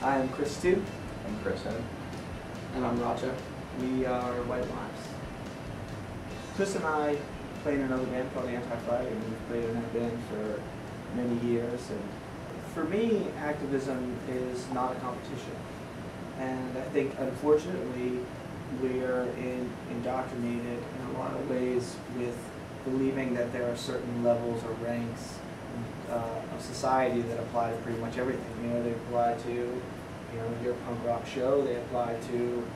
I am Chris too. I'm Kristen. And I'm Raja. We are White Lives. Chris and I play in another band called Anti-Flag, and we've played in that band for many years. And for me, activism is not a competition. And I think, unfortunately, we're indoctrinated in a lot of ways with believing that there are certain levels or ranks of society that apply to pretty much everything. You know, they apply to, your punk rock show. They apply to,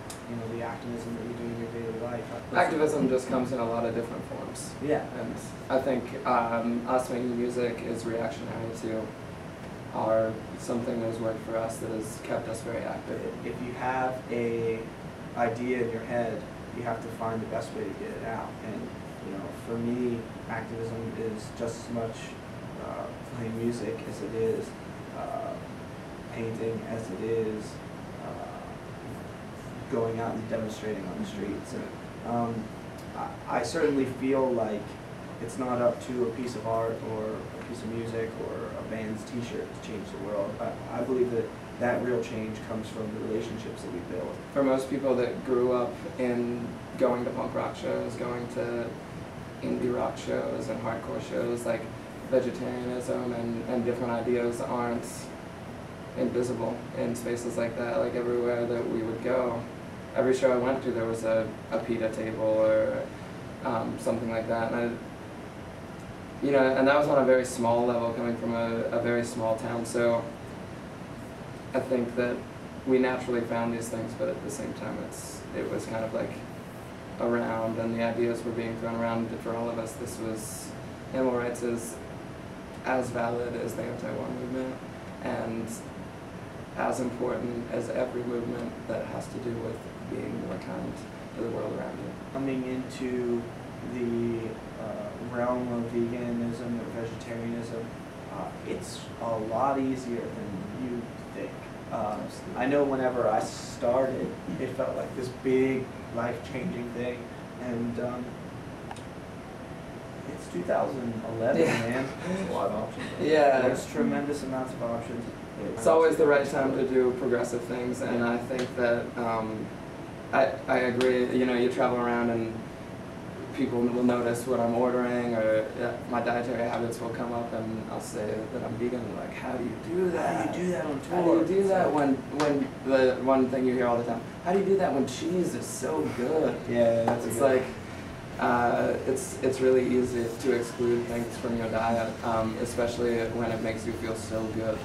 the activism that you do in your daily life. Activism just comes in a lot of different forms. Yeah. And I think us making music is reactionary to something that has worked for us that has kept us very active. If you have a idea in your head, you have to find the best way to get it out. And for me, activism is just as much playing music as it is painting, as it is going out and demonstrating on the streets. And I certainly feel like it's not up to a piece of art or a piece of music or a band's t-shirt to change the world. I believe that real change comes from the relationships that we build. For most people that grew up in going to punk rock shows, going to indie rock shows and hardcore shows, like vegetarianism and different ideas aren't invisible in spaces like that. Like everywhere that we would go, every show I went to, there was a peta table or something like that. And and that was on a very small level, coming from a very small town. So I think that we naturally found these things, but at the same time, it was kind of like around, and the ideas were being thrown around. For all of us, this was animal rights is as valid as the anti-war movement, and as important as every movement that has to do with being more kind to the world around you. Coming into the realm of veganism or vegetarianism, it's a lot easier than you think. I know whenever I started, it felt like this big, life-changing thing, and it's 2011, man. There's a lot of options. Yeah. There's tremendous amounts of options. It's always the right time to do progressive things, and I think that I agree. You travel around and people will notice what I'm ordering, or my dietary habits will come up, and I'll say that I'm vegan. And like, how do you do that? How do you do that on tour? How do you do that when the one thing you hear all the time? How do you do that when cheese is so good? Yeah, that's it's like it's really easy to exclude things from your diet, especially when it makes you feel so good.